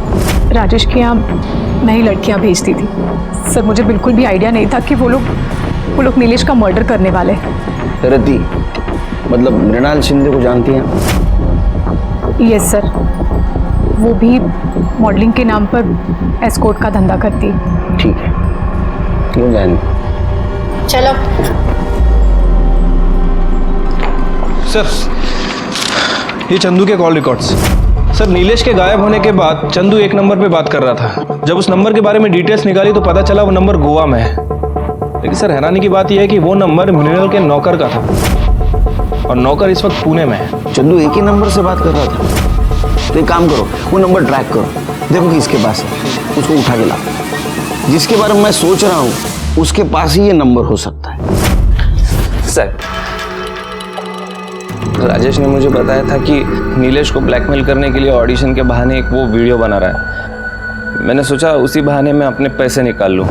राजेश के यहाँ मैं ही लड़कियां भेजती थी। सर मुझे बिल्कुल भी आइडिया नहीं था कि वो लोग नीलेश का मर्डर करने वाले हैं। रति मतलब मृणाल शिंदे को जानती हैं? यस सर, वो भी मॉडलिंग के नाम पर एस्कॉर्ट का धंधा करती है। ठीक है, क्यों जान। चलो। सर, ये चंदू के कॉल रिकॉर्ड्स। सर, नीलेश के गायब होने के बाद चंदू एक नंबर पे बात कर रहा था। जब उस नंबर के बारे में डिटेल्स निकाली तो पता चला वो नंबर गोवा में है। लेकिन सर, हैरानी की बात यह है कि वो नंबर मृणाल के नौकर का था और नौकर इस वक्त पुणे में है। चंदू एक ही नंबर से बात कर रहा था। तो एक काम करो, वो नंबर ट्रैक करो, देखो कि इसके पास है, उसको उठा के लाओ। जिसके बारे में मैं सोच रहा हूँ उसके पास ही ये नंबर हो सकता है। सर, राजेश ने मुझे बताया था कि नीलेश को ब्लैकमेल करने के लिए ऑडिशन के बहाने एक वो वीडियो बना रहा है। मैंने सोचा उसी बहाने मैं अपने पैसे निकाल लूँ।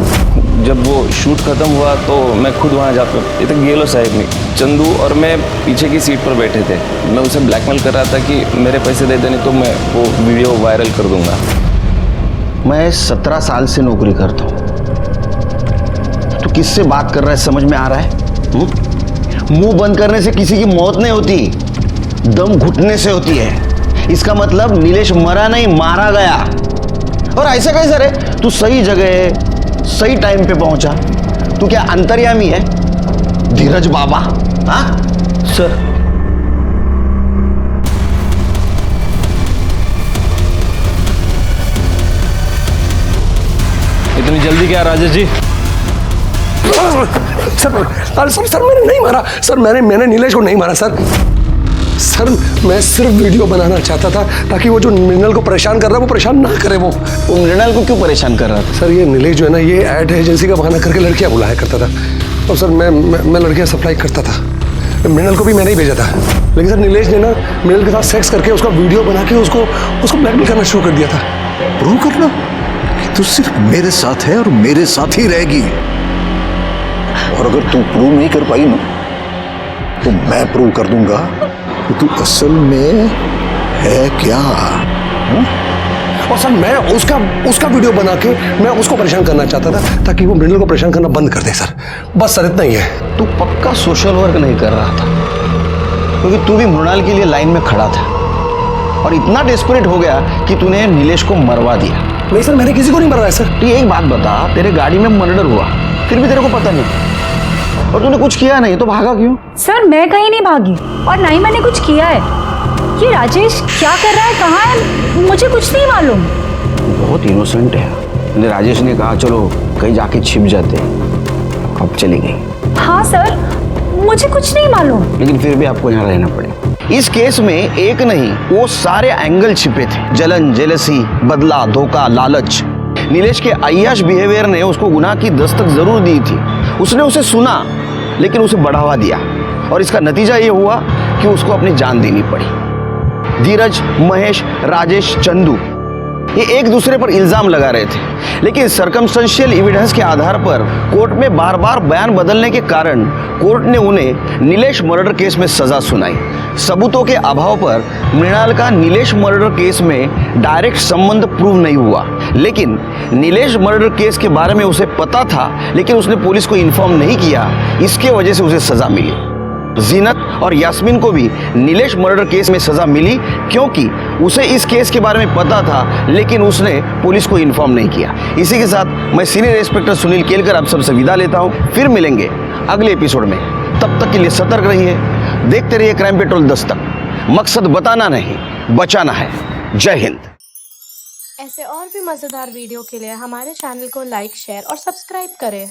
जब वो शूट खत्म हुआ तो मैं खुद वहाँ जा पाया। ये तक गेलो साहब नहीं, चंदू और मैं पीछे की सीट पर बैठे थे। मैं उसे ब्लैकमेल कर रहा था कि मेरे पैसे दे देने तो मैं वो वीडियो वायरल कर दूंगा। मैं 17 साल से नौकरी करता हूँ। तो किससे बात कर रहा है समझ में आ रहा है? मुंह बंद करने से किसी की मौत नहीं होती, दम घुटने से होती है। इसका मतलब नीलेश मरा नहीं, मारा गया। और ऐसा कैसे रे? तू सही जगह सही टाइम पे पहुंचा। तू क्या अंतर्यामी है? धीरज बाबा? हाँ सर, इतनी जल्दी क्या राजेश जी? सर मैंने नहीं मारा सर, मैंने नीलेश को नहीं मारा सर। सर, मैं सिर्फ वीडियो बनाना चाहता था ताकि वो जो मृणाल को परेशान कर रहा है वो परेशान ना करे। वो मृणाल को क्यों परेशान कर रहा था? सर, ये नीलेश जो है ना, ये एड एजेंसी का बहाना करके लड़कियां बुलाया करता था। और सर, मैं लड़कियां सप्लाई करता था। मृणाल को भी मैंने ही भेजा था। लेकिन सर, नीलेश ने ना मृणाल के साथ सेक्स करके उसका वीडियो बना के उसको ब्लैकमेल करना शुरू कर दिया था। प्रूव करना कि तू सिर्फ मेरे साथ है और मेरे साथ ही रहेगी। और अगर तू प्रूव नहीं कर पाई ना तो मैं प्रूव कर दूंगा कि तू असल में है क्या। और सर, मैं उसका वीडियो बना के मैं उसको परेशान करना चाहता था ताकि वो मृणाल को परेशान करना बंद कर दे। सर, बस सर, इतना ही है। तू पक्का सोशल वर्क नहीं कर रहा था, क्योंकि तू भी मृणाल के लिए लाइन में खड़ा था और इतना डेस्परेट हो गया कि तूने नीलेश को मरवा दिया। नहीं सर, मैंने किसी को नहीं मरवाया सर। तू एक बात बता, तेरे गाड़ी में मर्डर हुआ फिर भी तेरे को पता नहीं और तूने कुछ किया नहीं, तो भागा क्यों? सर, मैं कहीं नहीं भागी और ना ही मैंने कुछ किया है। ये राजेश क्या कर रहा है, कहाँ है, मुझे कुछ नहीं मालूम। बहुत इनोसेंट है। राजेश ने कहा चलो कहीं जाके छिप जाते, अब चली गई। हाँ सर, मुझे कुछ नहीं मालूम। लेकिन फिर भी आपको यहाँ रहना पड़ेगा। इस केस में एक नहीं, वो सारे एंगल छिपे थे। जलन, जेलसी, बदला, धोखा, लालच। नीलेश के अय्याश बिहेवियर ने उसको गुनाह की दस्तक जरूर दी थी। उसने उसे सुना लेकिन उसे बढ़ावा दिया और इसका नतीजा ये हुआ कि उसको अपनी जान देनी पड़ी। धीरज, महेश, राजेश, चंदू ये एक दूसरे पर इल्जाम लगा रहे थे, लेकिन सर्कमस्टेंशियल एविडेंस के आधार पर कोर्ट में बार बार बयान बदलने के कारण कोर्ट ने उन्हें नीलेश मर्डर केस में सजा सुनाई। सबूतों के अभाव पर मृणाल का नीलेश मर्डर केस में डायरेक्ट संबंध प्रूव नहीं हुआ, लेकिन नीलेश मर्डर केस के बारे में उसे पता था लेकिन उसने पुलिस को इन्फॉर्म नहीं किया, इसके वजह से उसे सजा मिली। जीनत और यास्मीन को भी नीलेश मर्डर केस में सजा मिली क्योंकि उसे इस केस के बारे में पता था लेकिन उसने पुलिस को इन्फॉर्म नहीं किया। इसी के साथ मैं सीनियर इंस्पेक्टर सुनील केलकर आप सबसे विदा लेता हूं। फिर मिलेंगे अगले एपिसोड में, तब तक के लिए सतर्क रहिए, देखते रहिए क्राइम पेट्रोल दस्तक। मकसद बताना नहीं, बचाना है। जय हिंद। ऐसे और भी मज़ेदार वीडियो के लिए हमारे चैनल को लाइक, शेयर और सब्सक्राइब करें।